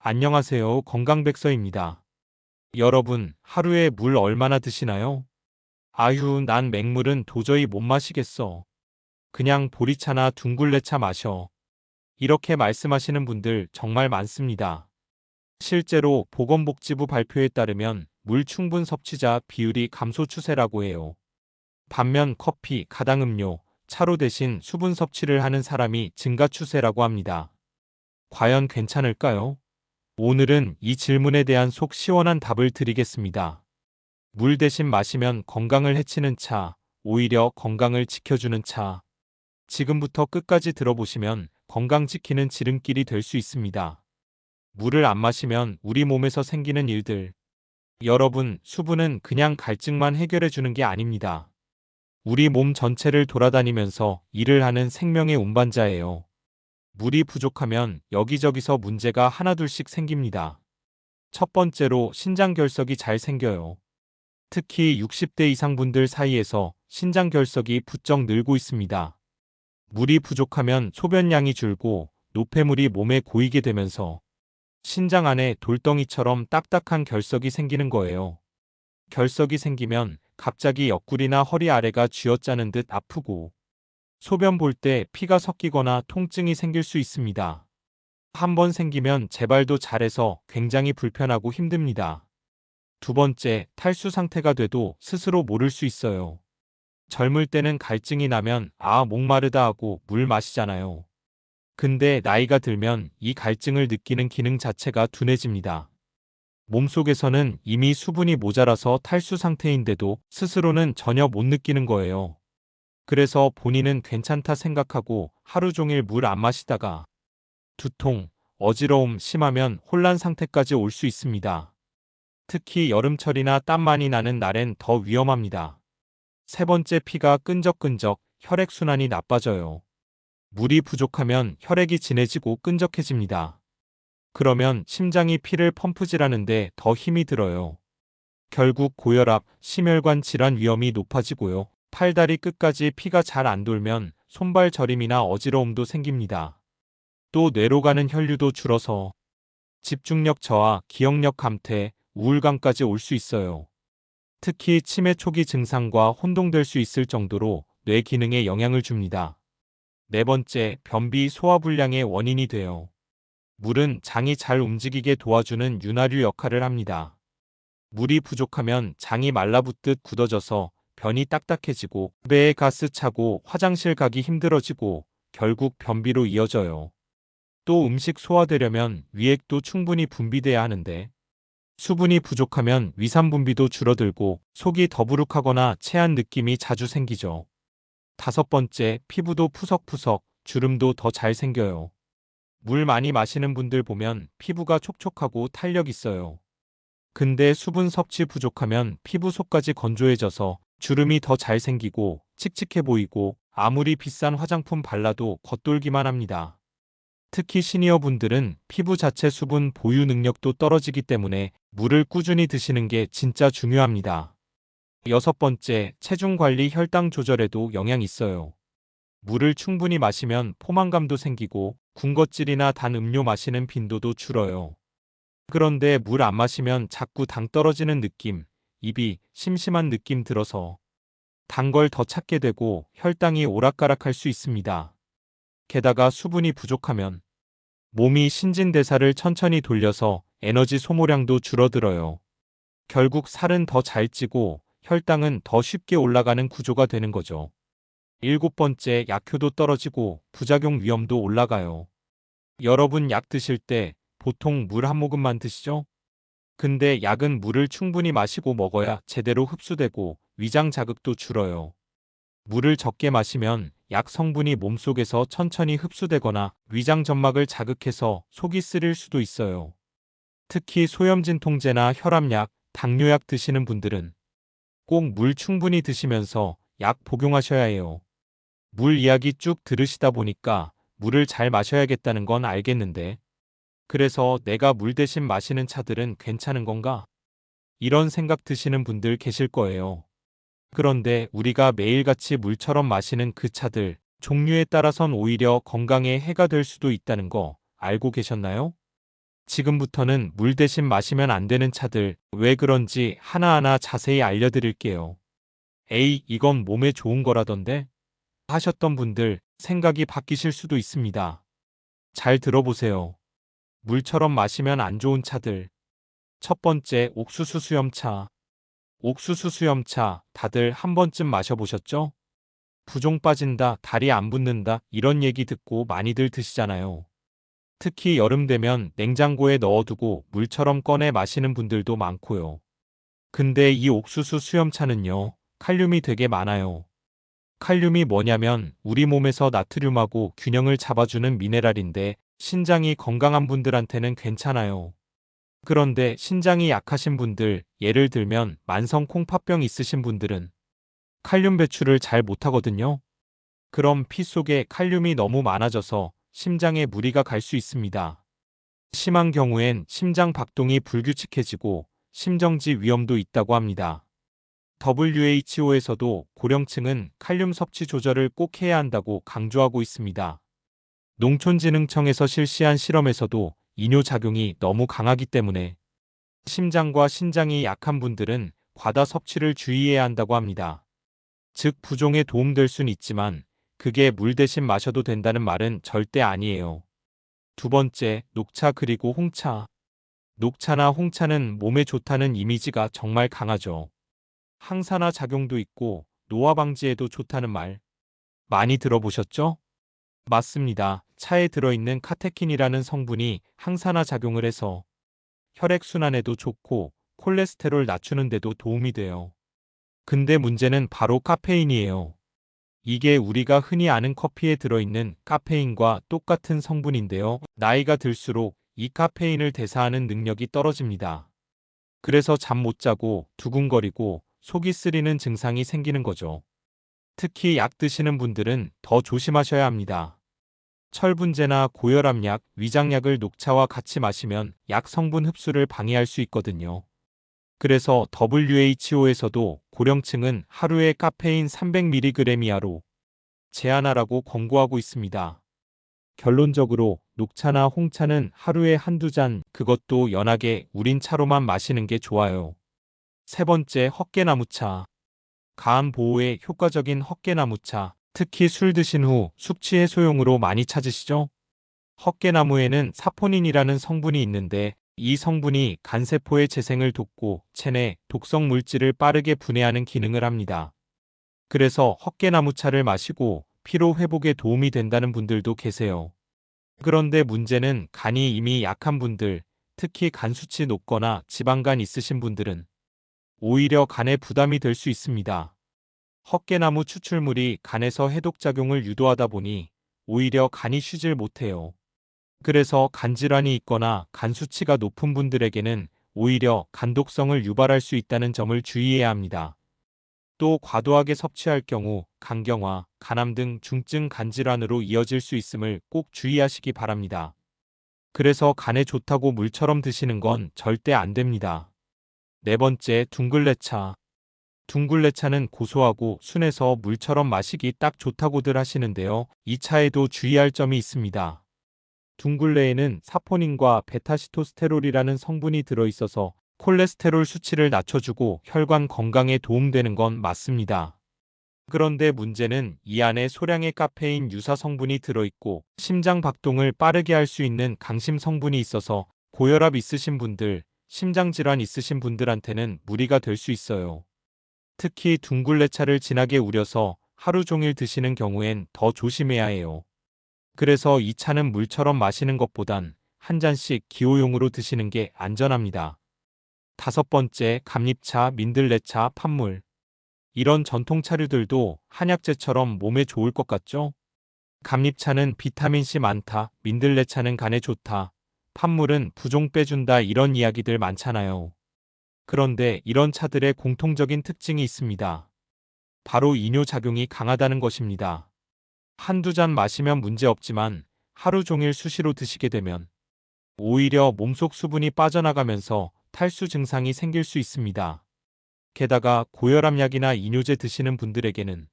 안녕하세요. 건강백서입니다. 여러분, 하루에 물 얼마나 드시나요? 아휴, 난 맹물은 도저히 못 마시겠어. 그냥 보리차나 둥글레차 마셔. 이렇게 말씀하시는 분들 정말 많습니다. 실제로 보건복지부 발표에 따르면 물 충분 섭취자 비율이 감소 추세라고 해요. 반면 커피, 가당음료, 차로 대신 수분 섭취를 하는 사람이 증가 추세라고 합니다. 과연 괜찮을까요? 오늘은 이 질문에 대한 속 시원한 답을 드리겠습니다. 물 대신 마시면 건강을 해치는 차, 오히려 건강을 지켜주는 차. 지금부터 끝까지 들어보시면 건강 지키는 지름길이 될 수 있습니다. 물을 안 마시면 우리 몸에서 생기는 일들. 여러분, 수분은 그냥 갈증만 해결해 주는 게 아닙니다. 우리 몸 전체를 돌아다니면서 일을 하는 생명의 운반자예요. 물이 부족하면 여기저기서 문제가 하나둘씩 생깁니다. 첫 번째로 신장결석이 잘 생겨요. 특히 60대 이상 분들 사이에서 신장결석이 부쩍 늘고 있습니다. 물이 부족하면 소변량이 줄고 노폐물이 몸에 고이게 되면서 신장 안에 돌덩이처럼 딱딱한 결석이 생기는 거예요. 결석이 생기면 갑자기 옆구리나 허리 아래가 쥐어짜는 듯 아프고 소변 볼 때 피가 섞이거나 통증이 생길 수 있습니다. 한 번 생기면 재발도 잘해서 굉장히 불편하고 힘듭니다. 두 번째, 탈수 상태가 돼도 스스로 모를 수 있어요. 젊을 때는 갈증이 나면 목마르다 하고 물 마시잖아요. 근데 나이가 들면 이 갈증을 느끼는 기능 자체가 둔해집니다. 몸속에서는 이미 수분이 모자라서 탈수 상태인데도 스스로는 전혀 못 느끼는 거예요. 그래서 본인은 괜찮다 생각하고 하루 종일 물 안 마시다가 두통, 어지러움 심하면 혼란 상태까지 올 수 있습니다. 특히 여름철이나 땀 많이 나는 날엔 더 위험합니다. 세 번째, 피가 끈적끈적, 혈액순환이 나빠져요. 물이 부족하면 혈액이 진해지고 끈적해집니다. 그러면 심장이 피를 펌프질하는데 더 힘이 들어요. 결국 고혈압, 심혈관 질환 위험이 높아지고요. 팔다리 끝까지 피가 잘 안 돌면 손발 저림이나 어지러움도 생깁니다. 또 뇌로 가는 혈류도 줄어서 집중력 저하, 기억력 감퇴, 우울감까지 올 수 있어요. 특히 치매 초기 증상과 혼동될 수 있을 정도로 뇌 기능에 영향을 줍니다. 네 번째, 변비 소화불량의 원인이 돼요. 물은 장이 잘 움직이게 도와주는 윤활유 역할을 합니다. 물이 부족하면 장이 말라붙듯 굳어져서 변이 딱딱해지고 배에 가스 차고 화장실 가기 힘들어지고 결국 변비로 이어져요. 또 음식 소화되려면 위액도 충분히 분비돼야 하는데 수분이 부족하면 위산 분비도 줄어들고 속이 더부룩하거나 체한 느낌이 자주 생기죠. 다섯 번째, 피부도 푸석푸석, 주름도 더 잘 생겨요. 물 많이 마시는 분들 보면 피부가 촉촉하고 탄력 있어요. 근데 수분 섭취 부족하면 피부 속까지 건조해져서 주름이 더 잘 생기고 칙칙해 보이고 아무리 비싼 화장품 발라도 겉돌기만 합니다. 특히 시니어 분들은 피부 자체 수분 보유 능력도 떨어지기 때문에 물을 꾸준히 드시는 게 진짜 중요합니다. 여섯 번째, 체중 관리 혈당 조절에도 영향이 있어요. 물을 충분히 마시면 포만감도 생기고 군것질이나 단 음료 마시는 빈도도 줄어요. 그런데 물 안 마시면 자꾸 당 떨어지는 느낌, 입이 심심한 느낌 들어서 단 걸 더 찾게 되고 혈당이 오락가락할 수 있습니다. 게다가 수분이 부족하면 몸이 신진대사를 천천히 돌려서 에너지 소모량도 줄어들어요. 결국 살은 더 잘 찌고 혈당은 더 쉽게 올라가는 구조가 되는 거죠. 일곱 번째, 약효도 떨어지고 부작용 위험도 올라가요. 여러분 약 드실 때 보통 물 한 모금만 드시죠? 근데 약은 물을 충분히 마시고 먹어야 제대로 흡수되고 위장 자극도 줄어요. 물을 적게 마시면 약 성분이 몸속에서 천천히 흡수되거나 위장 점막을 자극해서 속이 쓰릴 수도 있어요. 특히 소염진통제나 혈압약, 당뇨약 드시는 분들은 꼭 물 충분히 드시면서 약 복용하셔야 해요. 물 이야기 쭉 들으시다 보니까 물을 잘 마셔야겠다는 건 알겠는데, 그래서 내가 물 대신 마시는 차들은 괜찮은 건가? 이런 생각 드시는 분들 계실 거예요. 그런데 우리가 매일같이 물처럼 마시는 그 차들, 종류에 따라선 오히려 건강에 해가 될 수도 있다는 거 알고 계셨나요? 지금부터는 물 대신 마시면 안 되는 차들 왜 그런지 하나하나 자세히 알려드릴게요. 에이, 이건 몸에 좋은 거라던데? 하셨던 분들 생각이 바뀌실 수도 있습니다. 잘 들어보세요. 물처럼 마시면 안 좋은 차들. 첫 번째, 옥수수 수염차. 옥수수 수염차 다들 한 번쯤 마셔보셨죠? 부종 빠진다, 다리 안 붓는다 이런 얘기 듣고 많이들 드시잖아요. 특히 여름 되면 냉장고에 넣어두고 물처럼 꺼내 마시는 분들도 많고요. 근데 이 옥수수 수염차는요, 칼륨이 되게 많아요. 칼륨이 뭐냐면 우리 몸에서 나트륨하고 균형을 잡아주는 미네랄인데 신장이 건강한 분들한테는 괜찮아요. 그런데 신장이 약하신 분들, 예를 들면 만성 콩팥병 있으신 분들은 칼륨 배출을 잘 못하거든요. 그럼 피 속에 칼륨이 너무 많아져서 심장에 무리가 갈 수 있습니다. 심한 경우엔 심장 박동이 불규칙해지고 심정지 위험도 있다고 합니다. WHO에서도 고령층은 칼륨 섭취 조절을 꼭 해야 한다고 강조하고 있습니다. 농촌진흥청에서 실시한 실험에서도 이뇨작용이 너무 강하기 때문에 심장과 신장이 약한 분들은 과다 섭취를 주의해야 한다고 합니다. 즉 부종에 도움될 순 있지만 그게 물 대신 마셔도 된다는 말은 절대 아니에요. 두 번째, 녹차 그리고 홍차. 녹차나 홍차는 몸에 좋다는 이미지가 정말 강하죠. 항산화 작용도 있고 노화 방지에도 좋다는 말 많이 들어보셨죠? 맞습니다. 차에 들어있는 카테킨이라는 성분이 항산화 작용을 해서 혈액순환에도 좋고 콜레스테롤 낮추는 데도 도움이 돼요. 근데 문제는 바로 카페인이에요. 이게 우리가 흔히 아는 커피에 들어있는 카페인과 똑같은 성분인데요. 나이가 들수록 이 카페인을 대사하는 능력이 떨어집니다. 그래서 잠 못 자고 두근거리고 속이 쓰리는 증상이 생기는 거죠. 특히 약 드시는 분들은 더 조심하셔야 합니다. 철분제나 고혈압약, 위장약을 녹차와 같이 마시면 약 성분 흡수를 방해할 수 있거든요. 그래서 WHO에서도 고령층은 하루에 카페인 300mg 이하로 제한하라고 권고하고 있습니다. 결론적으로 녹차나 홍차는 하루에 한두 잔, 그것도 연하게 우린 차로만 마시는 게 좋아요. 세 번째, 헛개나무차. 간 보호에 효과적인 헛개나무차. 특히 술 드신 후 숙취 해소용으로 많이 찾으시죠? 헛개나무에는 사포닌이라는 성분이 있는데 이 성분이 간세포의 재생을 돕고 체내 독성 물질을 빠르게 분해하는 기능을 합니다. 그래서 헛개나무차를 마시고 피로 회복에 도움이 된다는 분들도 계세요. 그런데 문제는 간이 이미 약한 분들, 특히 간 수치 높거나 지방간 있으신 분들은 오히려 간에 부담이 될 수 있습니다. 헛개나무 추출물이 간에서 해독작용을 유도하다 보니 오히려 간이 쉬질 못해요. 그래서 간질환이 있거나 간 수치가 높은 분들에게는 오히려 간독성을 유발할 수 있다는 점을 주의해야 합니다. 또 과도하게 섭취할 경우 간경화, 간암 등 중증 간질환으로 이어질 수 있음을 꼭 주의하시기 바랍니다. 그래서 간에 좋다고 물처럼 드시는 건 절대 안 됩니다. 네 번째, 둥글레차. 둥글레차는 고소하고 순해서 물처럼 마시기 딱 좋다고들 하시는데요. 이 차에도 주의할 점이 있습니다. 둥글레에는 사포닌과 베타시토스테롤이라는 성분이 들어있어서 콜레스테롤 수치를 낮춰주고 혈관 건강에 도움되는 건 맞습니다. 그런데 문제는 이 안에 소량의 카페인 유사 성분이 들어있고 심장 박동을 빠르게 할 수 있는 강심 성분이 있어서 고혈압 있으신 분들, 심장질환 있으신 분들한테는 무리가 될 수 있어요. 특히 둥글레차를 진하게 우려서 하루 종일 드시는 경우엔 더 조심해야 해요. 그래서 이 차는 물처럼 마시는 것보단 한 잔씩 기호용으로 드시는 게 안전합니다. 다섯 번째, 감잎차, 민들레차, 팥물. 이런 전통 차류들도 한약재처럼 몸에 좋을 것 같죠? 감잎차는 비타민C 많다, 민들레차는 간에 좋다, 팥물은 부종 빼준다 이런 이야기들 많잖아요. 그런데 이런 차들의 공통적인 특징이 있습니다. 바로 이뇨작용이 강하다는 것입니다. 한두 잔 마시면 문제없지만 하루 종일 수시로 드시게 되면 오히려 몸속 수분이 빠져나가면서 탈수 증상이 생길 수 있습니다. 게다가 고혈압약이나 이뇨제 드시는 분들에게는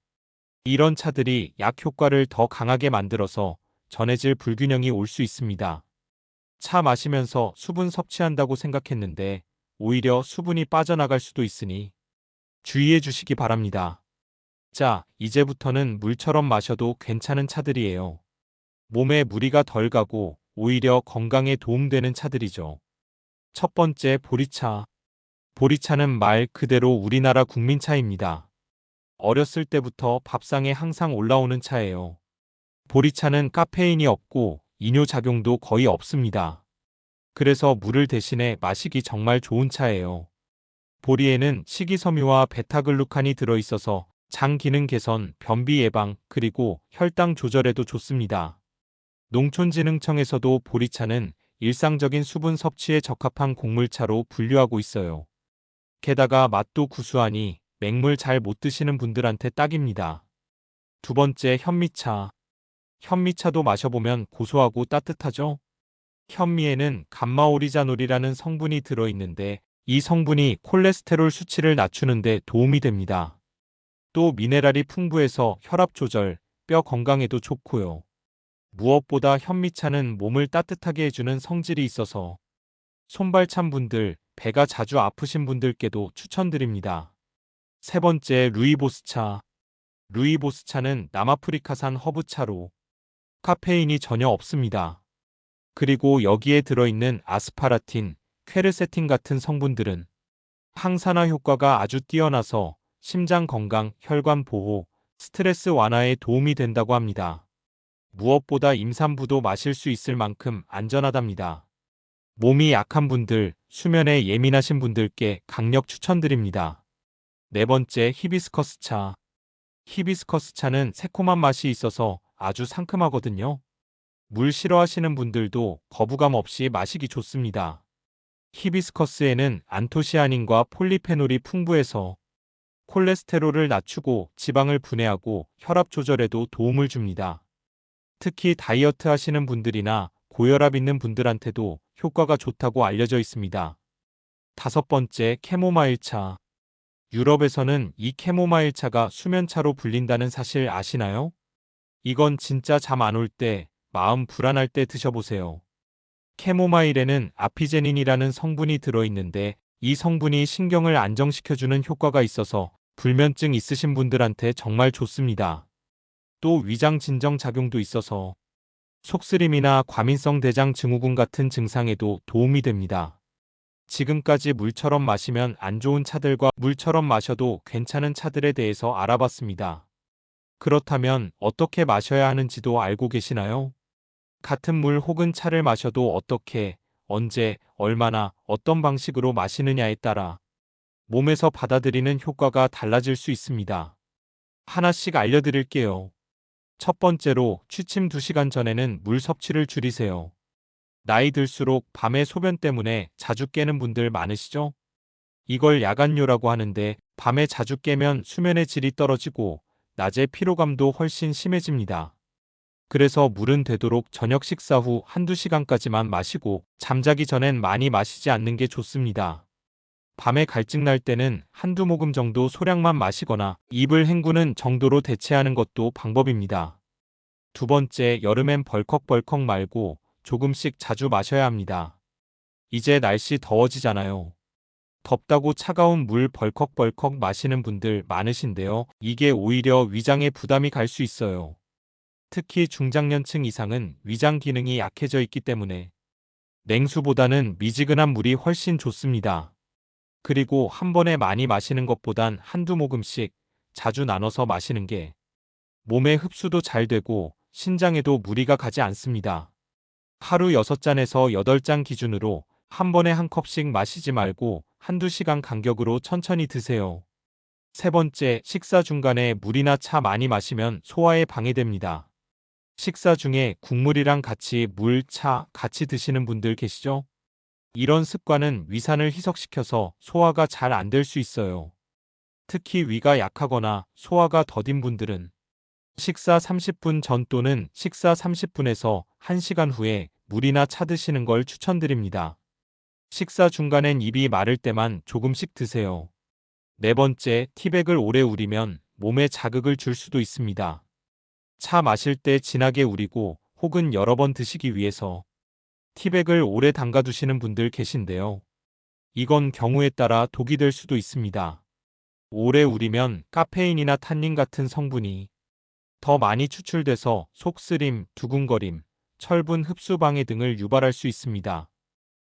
이런 차들이 약 효과를 더 강하게 만들어서 전해질 불균형이 올 수 있습니다. 차 마시면서 수분 섭취한다고 생각했는데 오히려 수분이 빠져나갈 수도 있으니 주의해 주시기 바랍니다. 자, 이제부터는 물처럼 마셔도 괜찮은 차들이에요. 몸에 무리가 덜 가고 오히려 건강에 도움되는 차들이죠. 첫 번째, 보리차. 보리차는 말 그대로 우리나라 국민차입니다. 어렸을 때부터 밥상에 항상 올라오는 차예요. 보리차는 카페인이 없고 이뇨작용도 거의 없습니다. 그래서 물을 대신에 마시기 정말 좋은 차예요. 보리에는 식이섬유와 베타글루칸이 들어있어서 장 기능 개선, 변비 예방, 그리고 혈당 조절에도 좋습니다. 농촌진흥청에서도 보리차는 일상적인 수분 섭취에 적합한 곡물차로 분류하고 있어요. 게다가 맛도 구수하니 맹물 잘 못 드시는 분들한테 딱입니다. 두 번째, 현미차. 현미차도 마셔보면 고소하고 따뜻하죠? 현미에는 감마오리자놀이라는 성분이 들어있는데 이 성분이 콜레스테롤 수치를 낮추는 데 도움이 됩니다. 또 미네랄이 풍부해서 혈압 조절, 뼈 건강에도 좋고요. 무엇보다 현미차는 몸을 따뜻하게 해주는 성질이 있어서 손발 찬 분들, 배가 자주 아프신 분들께도 추천드립니다. 세 번째, 루이보스차. 루이보스차는 남아프리카산 허브차로 카페인이 전혀 없습니다. 그리고 여기에 들어있는 아스파라틴, 퀘르세틴 같은 성분들은 항산화 효과가 아주 뛰어나서 심장 건강, 혈관 보호, 스트레스 완화에 도움이 된다고 합니다. 무엇보다 임산부도 마실 수 있을 만큼 안전하답니다. 몸이 약한 분들, 수면에 예민하신 분들께 강력 추천드립니다. 네 번째, 히비스커스 차. 히비스커스 차는 새콤한 맛이 있어서 아주 상큼하거든요. 물 싫어하시는 분들도 거부감 없이 마시기 좋습니다. 히비스커스에는 안토시아닌과 폴리페놀이 풍부해서 콜레스테롤을 낮추고 지방을 분해하고 혈압 조절에도 도움을 줍니다. 특히 다이어트 하시는 분들이나 고혈압 있는 분들한테도 효과가 좋다고 알려져 있습니다. 다섯 번째, 캐모마일 차. 유럽에서는 이 캐모마일 차가 수면차로 불린다는 사실 아시나요? 이건 진짜 잠 안 올 때, 마음 불안할 때 드셔보세요. 캐모마일에는 아피제닌이라는 성분이 들어있는데 이 성분이 신경을 안정시켜주는 효과가 있어서 불면증 있으신 분들한테 정말 좋습니다. 또 위장 진정 작용도 있어서 속쓰림이나 과민성 대장 증후군 같은 증상에도 도움이 됩니다. 지금까지 물처럼 마시면 안 좋은 차들과 물처럼 마셔도 괜찮은 차들에 대해서 알아봤습니다. 그렇다면 어떻게 마셔야 하는지도 알고 계시나요? 같은 물 혹은 차를 마셔도 어떻게, 언제, 얼마나, 어떤 방식으로 마시느냐에 따라 몸에서 받아들이는 효과가 달라질 수 있습니다. 하나씩 알려드릴게요. 첫 번째로 취침 2시간 전에는 물 섭취를 줄이세요. 나이 들수록 밤에 소변 때문에 자주 깨는 분들 많으시죠? 이걸 야간뇨라고 하는데 밤에 자주 깨면 수면의 질이 떨어지고 낮에 피로감도 훨씬 심해집니다. 그래서 물은 되도록 저녁 식사 후 1~2시간까지만 마시고 잠자기 전엔 많이 마시지 않는 게 좋습니다. 밤에 갈증 날 때는 1~2모금 정도 소량만 마시거나 입을 헹구는 정도로 대체하는 것도 방법입니다. 두 번째, 여름엔 벌컥벌컥 말고 조금씩 자주 마셔야 합니다. 이제 날씨 더워지잖아요. 덥다고 차가운 물 벌컥벌컥 마시는 분들 많으신데요. 이게 오히려 위장에 부담이 갈 수 있어요. 특히 중장년층 이상은 위장 기능이 약해져 있기 때문에 냉수보다는 미지근한 물이 훨씬 좋습니다. 그리고 한 번에 많이 마시는 것보단 1~2모금씩 자주 나눠서 마시는 게 몸에 흡수도 잘 되고 신장에도 무리가 가지 않습니다. 하루 6잔에서 8잔 기준으로 한 번에 한 컵씩 마시지 말고 1~2시간 간격으로 천천히 드세요. 세 번째, 식사 중간에 물이나 차 많이 마시면 소화에 방해됩니다. 식사 중에 국물이랑 같이 물, 차 같이 드시는 분들 계시죠? 이런 습관은 위산을 희석시켜서 소화가 잘 안 될 수 있어요. 특히 위가 약하거나 소화가 더딘 분들은 식사 30분 전 또는 식사 30분에서 1시간 후에 물이나 차 드시는 걸 추천드립니다. 식사 중간엔 입이 마를 때만 조금씩 드세요. 네 번째, 티백을 오래 우리면 몸에 자극을 줄 수도 있습니다. 차 마실 때 진하게 우리고 혹은 여러 번 드시기 위해서 티백을 오래 담가두시는 분들 계신데요. 이건 경우에 따라 독이 될 수도 있습니다. 오래 우리면 카페인이나 탄닌 같은 성분이 더 많이 추출돼서 속쓰림, 두근거림, 철분 흡수 방해 등을 유발할 수 있습니다.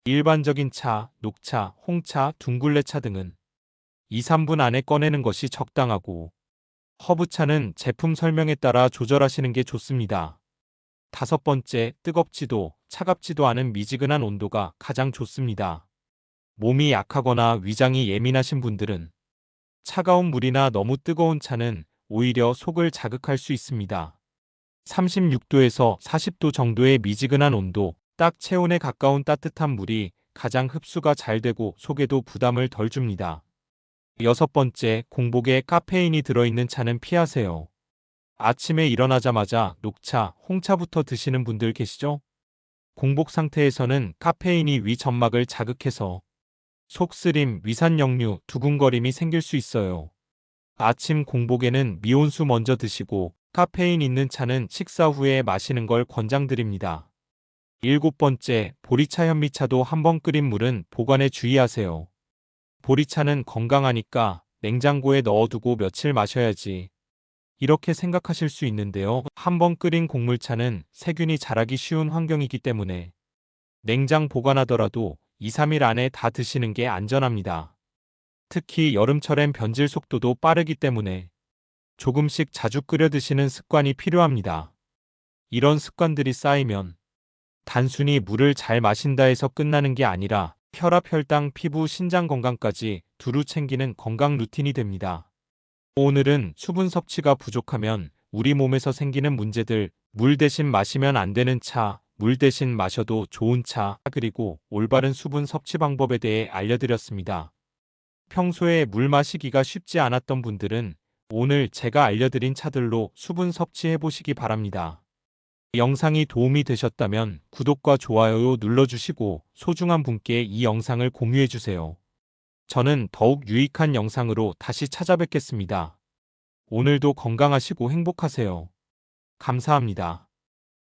일반적인 차, 녹차, 홍차, 둥글레차 등은 2, 3분 안에 꺼내는 것이 적당하고 허브차는 제품 설명에 따라 조절하시는 게 좋습니다. 다섯 번째, 뜨겁지도 차갑지도 않은 미지근한 온도가 가장 좋습니다. 몸이 약하거나 위장이 예민하신 분들은 차가운 물이나 너무 뜨거운 차는 오히려 속을 자극할 수 있습니다. 36도에서 40도 정도의 미지근한 온도, 딱 체온에 가까운 따뜻한 물이 가장 흡수가 잘 되고 속에도 부담을 덜 줍니다. 여섯 번째, 공복에 카페인이 들어있는 차는 피하세요. 아침에 일어나자마자 녹차, 홍차부터 드시는 분들 계시죠? 공복 상태에서는 카페인이 위 점막을 자극해서 속쓰림, 위산역류, 두근거림이 생길 수 있어요. 아침 공복에는 미온수 먼저 드시고 카페인 있는 차는 식사 후에 마시는 걸 권장드립니다. 일곱 번째, 보리차 현미차도 한번 끓인 물은 보관에 주의하세요. 보리차는 건강하니까 냉장고에 넣어두고 며칠 마셔야지. 이렇게 생각하실 수 있는데요. 한번 끓인 곡물차는 세균이 자라기 쉬운 환경이기 때문에 냉장 보관하더라도 2, 3일 안에 다 드시는 게 안전합니다. 특히 여름철엔 변질 속도도 빠르기 때문에 조금씩 자주 끓여 드시는 습관이 필요합니다. 이런 습관들이 쌓이면 단순히 물을 잘 마신다 해서 끝나는 게 아니라 혈압, 혈당, 피부, 신장 건강까지 두루 챙기는 건강 루틴이 됩니다. 오늘은 수분 섭취가 부족하면 우리 몸에서 생기는 문제들, 물 대신 마시면 안 되는 차, 물 대신 마셔도 좋은 차, 그리고 올바른 수분 섭취 방법에 대해 알려드렸습니다. 평소에 물 마시기가 쉽지 않았던 분들은 오늘 제가 알려드린 차들로 수분 섭취해 보시기 바랍니다. 영상이 도움이 되셨다면 구독과 좋아요 눌러주시고 소중한 분께 이 영상을 공유해주세요. 저는 더욱 유익한 영상으로 다시 찾아뵙겠습니다. 오늘도 건강하시고 행복하세요. 감사합니다.